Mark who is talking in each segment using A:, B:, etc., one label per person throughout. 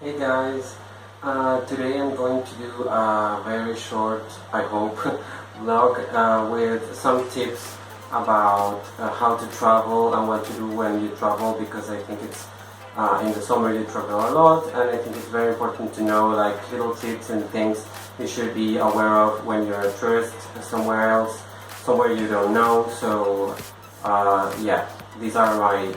A: Hey guys, today I'm going to do a very short, I hope, vlog with some tips about how to travel and what to do when you travel, because I think it's in the summer you travel a lot, and I think it's very important to know like little tips and things you should be aware of when you're a tourist somewhere else, somewhere you don't know. So yeah, these are my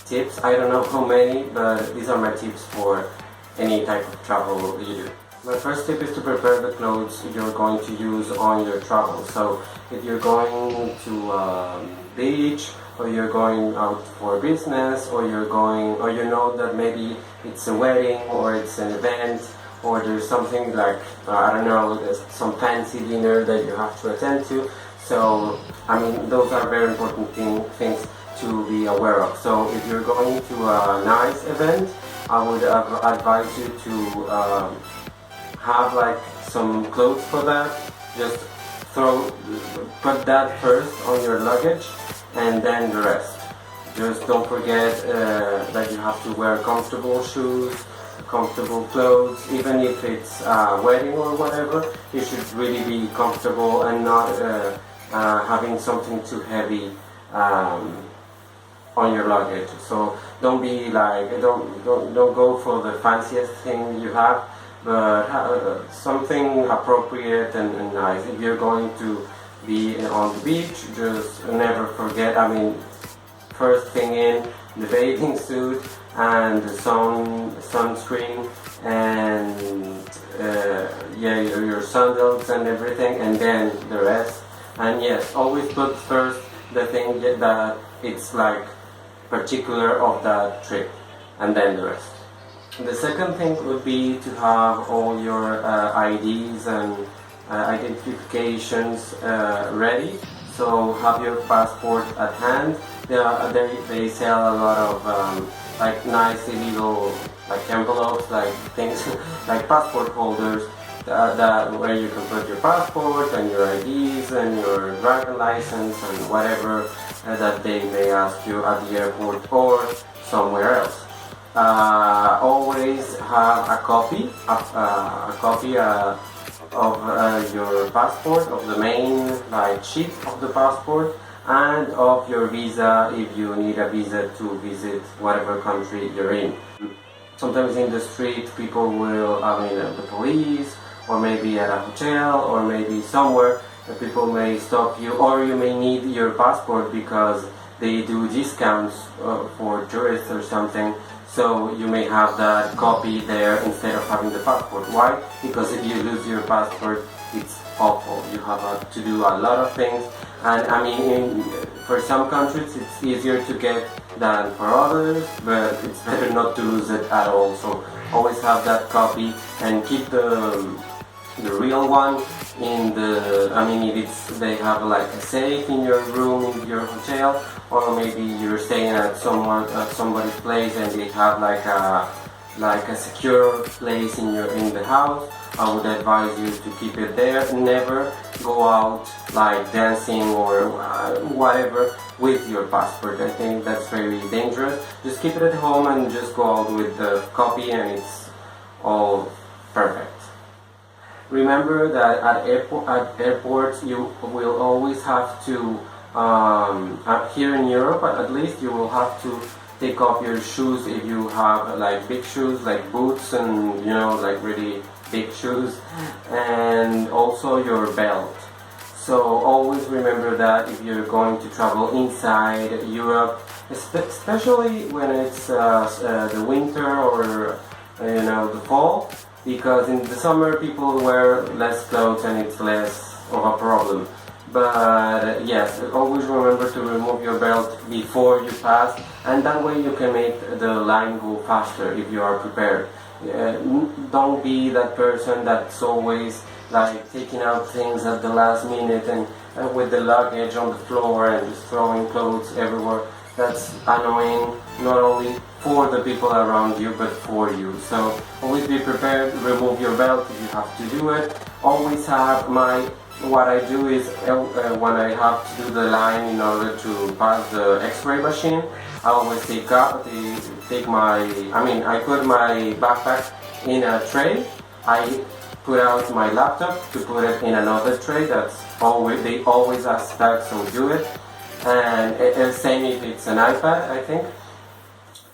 A: tips. I don't know how many, but these are my tips for any type of travel you do. My first tip is to prepare the clothes you're going to use on your travel. So if you're going to beach, or you're going out for business, or you know that maybe it's a wedding or it's an event, or there's something like I don't know, there's some fancy dinner that you have to attend to. So I mean, those are very important things to be aware of. So if you're going to a nice event, I would advise you to have like some clothes for that. Just put that first on your luggage, and then the rest. Just don't forget that you have to wear comfortable shoes, comfortable clothes. Even if it's a wedding or whatever, you should really be comfortable and not having something too heavy on your luggage. So don't be like don't go for the fanciest thing you have, but something appropriate and nice. If you're going to be on the beach, just never forget, I mean, first thing in, the bathing suit and the sunscreen, and yeah, your sandals and everything, and then the rest. And yes, always put first the thing that it's like particular of that trip, and then the rest. The second thing would be to have all your IDs and identifications ready. So have your passport at hand. They sell a lot of like nice little like envelopes, like things like passport holders that where you can put your passport and your IDs and your driving license and whatever that they may ask you at the airport or somewhere else. Always have a copy of your passport, of the main like sheet of the passport, and of your visa if you need a visa to visit whatever country you're in. Sometimes in the street people will, I mean, the police, or maybe at a hotel, or maybe somewhere, people may stop you, or you may need your passport because they do discounts for tourists or something. So you may have that copy there instead of having the passport. Why? Because if you lose your passport, it's awful. You have to do a lot of things, and I mean, for some countries it's easier to get than for others, but it's better not to lose it at all. So always have that copy, and keep the real one in the, I mean, if it's, they have like a safe in your room in your hotel, or maybe you're staying at somebody's place and they have like a secure place in the house, I would advise you to keep it there. Never go out like dancing or whatever with your passport. I think that's very dangerous. Just keep it at home and just go out with the copy, and it's all perfect. Remember that at airports you will always have to, here in Europe at least, you will have to take off your shoes if you have like big shoes, like boots, and you know, like really big shoes, and also your belt. So always remember that if you're going to travel inside Europe, especially when it's the winter, or you know, the fall, because in the summer people wear less clothes and it's less of a problem. But yes, always remember to remove your belt before you pass, and that way you can make the line go faster if you are prepared. Don't be that person that's always like taking out things at the last minute, and with the luggage on the floor and just throwing clothes everywhere. That's annoying, not only for the people around you, but for you. So always be prepared. Remove your belt if you have to do it. Always have what I do is when I have to do the line in order to pass the X-ray machine, I always take my, I put my backpack in a tray. I put out my laptop to put it in another tray. That's always, they always ask that, so do it. And same if it's an iPad, I think.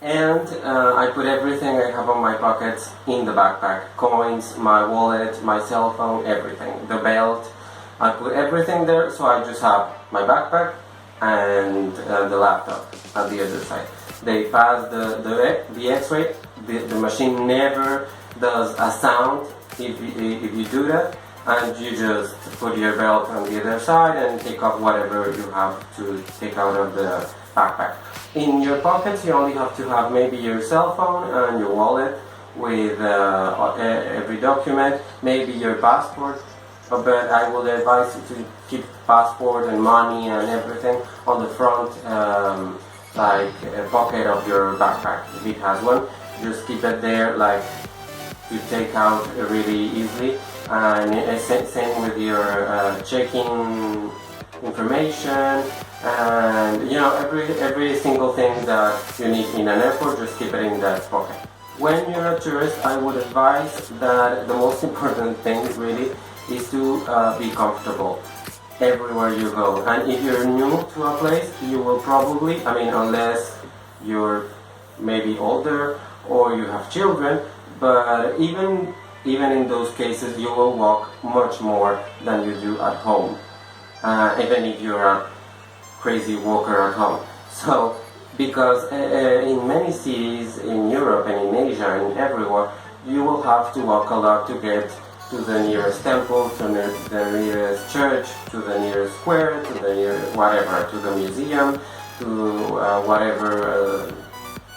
A: And I put everything I have on my pockets in the backpack. Coins, my wallet, my cell phone, everything. The belt. I put everything there, so I just have my backpack and the laptop at the other side. They pass the X-ray. The machine never does a sound if you do that, and you just put your belt on the other side and take off whatever you have to take out of the backpack. In your pockets, you only have to have maybe your cell phone and your wallet with every document, maybe your passport, but I would advise you to keep passport and money and everything on the front pocket of your backpack. If it has one, just keep it there, like to take out really easily. And same with your checking information, and every single thing that you need in an airport, just keep it in that pocket. When you're a tourist, I would advise that the most important thing really is to be comfortable everywhere you go. And if you're new to a place, you will probably, unless you're maybe older or you have children, but even in those cases, you will walk much more than you do at home, even if you're a crazy walker at home. So, because in many cities in Europe and in Asia and everywhere, you will have to walk a lot to get to the nearest temple, to the nearest church, to the nearest square, to the nearest whatever, to the museum, to whatever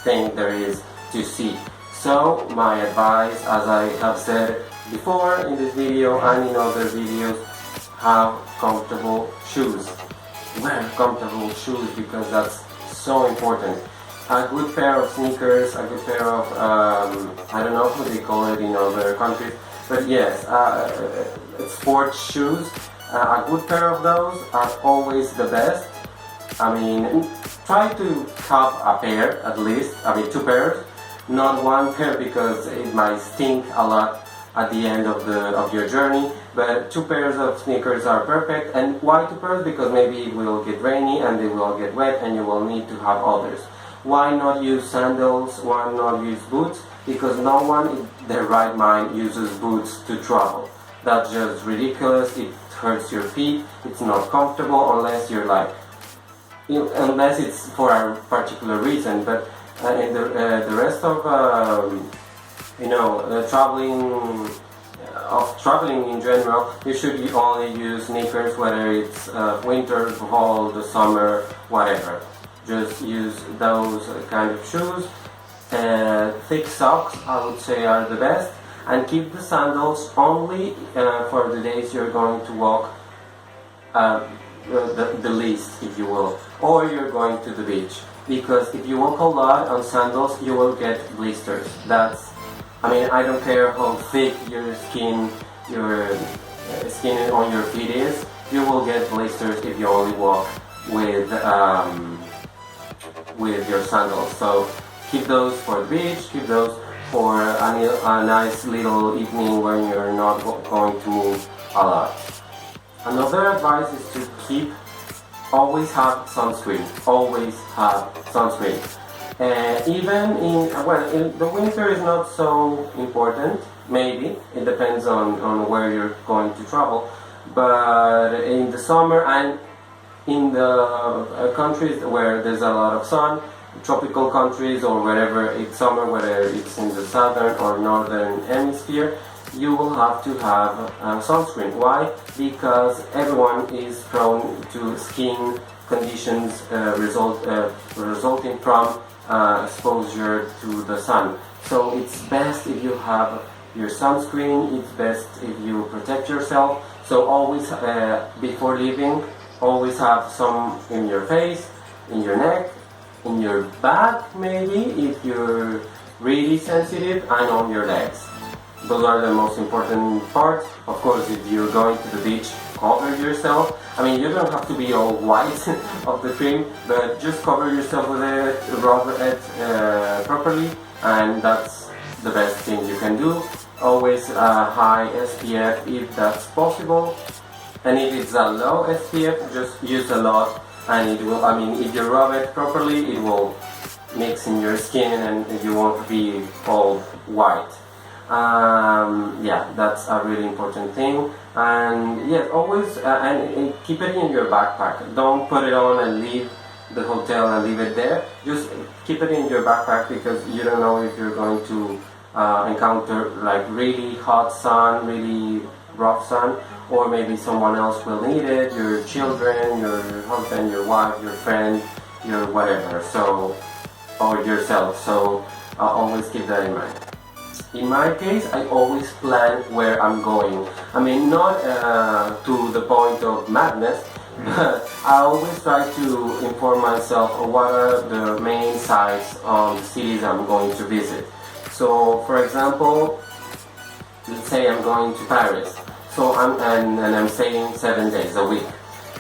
A: thing there is to see. So my advice, as I have said before in this video and in other videos, have comfortable shoes. Wear comfortable shoes, because that's so important. A good pair of sneakers, a good pair of, I don't know what they call it in other countries, but yes, sports shoes. A good pair of those are always the best. Try to have a pair at least, 2 pairs. Not 1 pair, because it might stink a lot at the end of your journey, but 2 pairs of sneakers are perfect. And why 2 pairs? Because maybe it will get rainy and they will get wet and you will need to have others. Why not use sandals? Why not use boots? Because no one in their right mind uses boots to travel. That's just ridiculous. It hurts your feet. It's not comfortable unless you're unless it's for a particular reason. But in the rest of traveling in general, you should only use sneakers, whether it's winter, fall, the summer, whatever. Just use those kind of shoes. Thick socks, I would say, are the best, and keep the sandals only for the days you're going to walk the least, if you will, or you're going to the beach. Because if you walk a lot on sandals, you will get blisters. I don't care how thick your skin on your feet is, you will get blisters if you only walk with your sandals. So keep those for the beach, keep those for a nice little evening when you're not going to move a lot. Another advice is to always have sunscreen. Always have sunscreen. Even in the winter is not so important. Maybe it depends on where you're going to travel. But in the summer and in the countries where there's a lot of sun, tropical countries or wherever it's summer, whether it's in the southern or northern hemisphere, you will have to have sunscreen. Why? Because everyone is prone to skin conditions resulting from exposure to the sun. So it's best if you have your sunscreen, it's best if you protect yourself. So always, before leaving, always have some in your face, in your neck, in your back maybe, if you're really sensitive, and on your legs. Those are the most important parts. Of course, if you're going to the beach, cover yourself. You don't have to be all white of the cream, but just cover yourself with it, rub it properly, and that's the best thing you can do. Always high SPF if that's possible, and if it's a low SPF, just use a lot, and it will, I mean, if you rub it properly, it will mix in your skin and you won't be all white. Yeah, that's a really important thing. And yes, always and keep it in your backpack. Don't put it on and leave the hotel and leave it there. Just keep it in your backpack, because you don't know if you're going to encounter like really hot sun, really rough sun, or maybe someone else will need it, your children, your husband, your wife, your friend, your whatever, so, or yourself. So always keep that in mind. In my case, I always plan where I'm going. I mean, not to the point of madness, but I always try to inform myself of what are the main sites of the cities I'm going to visit. So, for example, let's say I'm going to Paris, so I'm staying 7 days a week.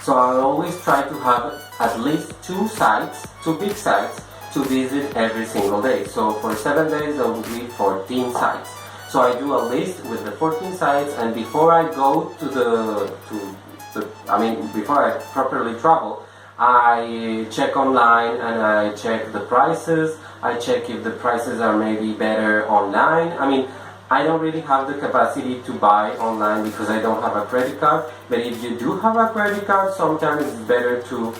A: So I always try to have at least two big sites, to visit every single day. So for 7 days there will be 14 sites. So I do a list with the 14 sites, and before I go before I properly travel, I check online and I check the prices. I check if the prices are maybe better online. I mean, I don't really have the capacity to buy online because I don't have a credit card, but if you do have a credit card, sometimes it's better to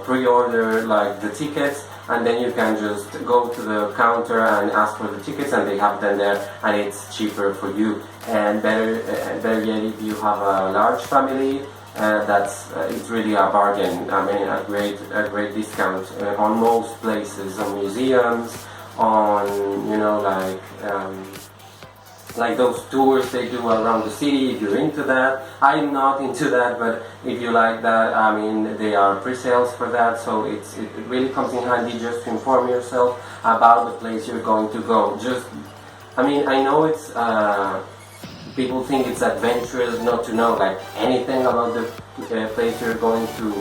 A: pre-order like the tickets, and then you can just go to the counter and ask for the tickets, and they have them there, and it's cheaper for you. And better yet, if you have a large family, it's really a bargain. I mean, a great discount on most places, on museums, on like those tours they do around the city. If you're into that, I'm not into that, but if you like that, I mean, they are pre-sales for that, so it really comes in handy just to inform yourself about the place you're going to go. I mean, I know it's people think it's adventurous not to know like anything about the place you're going to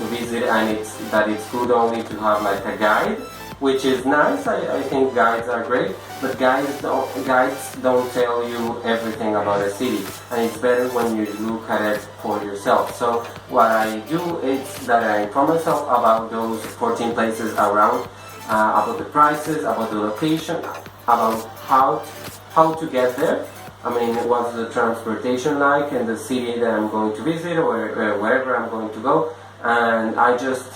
A: visit, and it's good only to have like a guide, which is nice. I think guides are great, but guides don't tell you everything about a city, and it's better when you look at it for yourself. So what I do is that I inform myself about those 14 places around, about the prices, about the location, about how to get there. I mean, what's the transportation like in the city that I'm going to visit, or wherever I'm going to go, and I just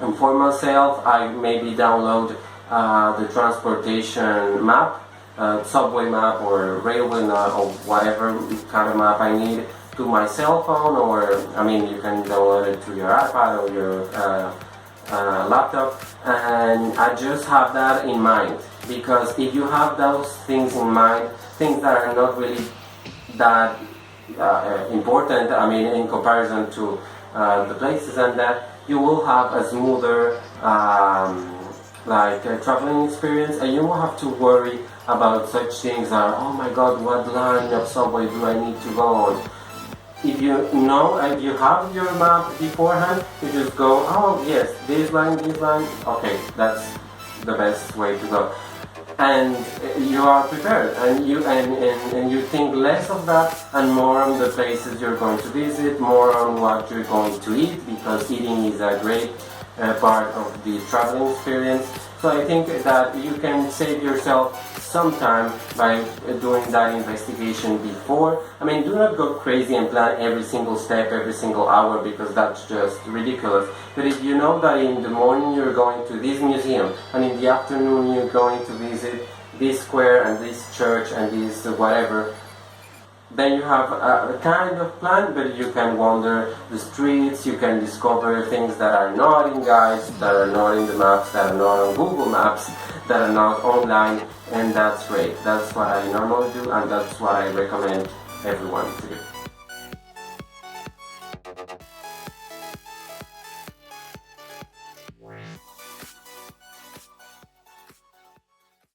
A: inform myself. I maybe download the transportation map, subway map or railway map or whatever kind of map I need to my cell phone, or I mean, you can download it to your iPad or your laptop, and I just have that in mind, because if you have those things in mind, things that are not really that important, I mean, in comparison to the places and that, you will have a smoother traveling experience, and you won't have to worry about such things as, oh my god, what line of subway do I need to go on? If you know, if you have your map beforehand, you just go, oh yes, this line, okay, that's the best way to go. And you are prepared, and you think less of that and more on the places you're going to visit, more on what you're going to eat, because eating is a great part of the traveling experience. So I think that you can save yourself some time by doing that investigation before. I mean, do not go crazy and plan every single step, every single hour, because that's just ridiculous. But if you know that in the morning you're going to this museum, and in the afternoon you're going to visit this square and this church and this whatever, then you have a kind of plan, but you can wander the streets, you can discover things that are not in guides, that are not in the maps, that are not on Google Maps, that are not online, and that's great. That's what I normally do, and that's what I recommend everyone to do.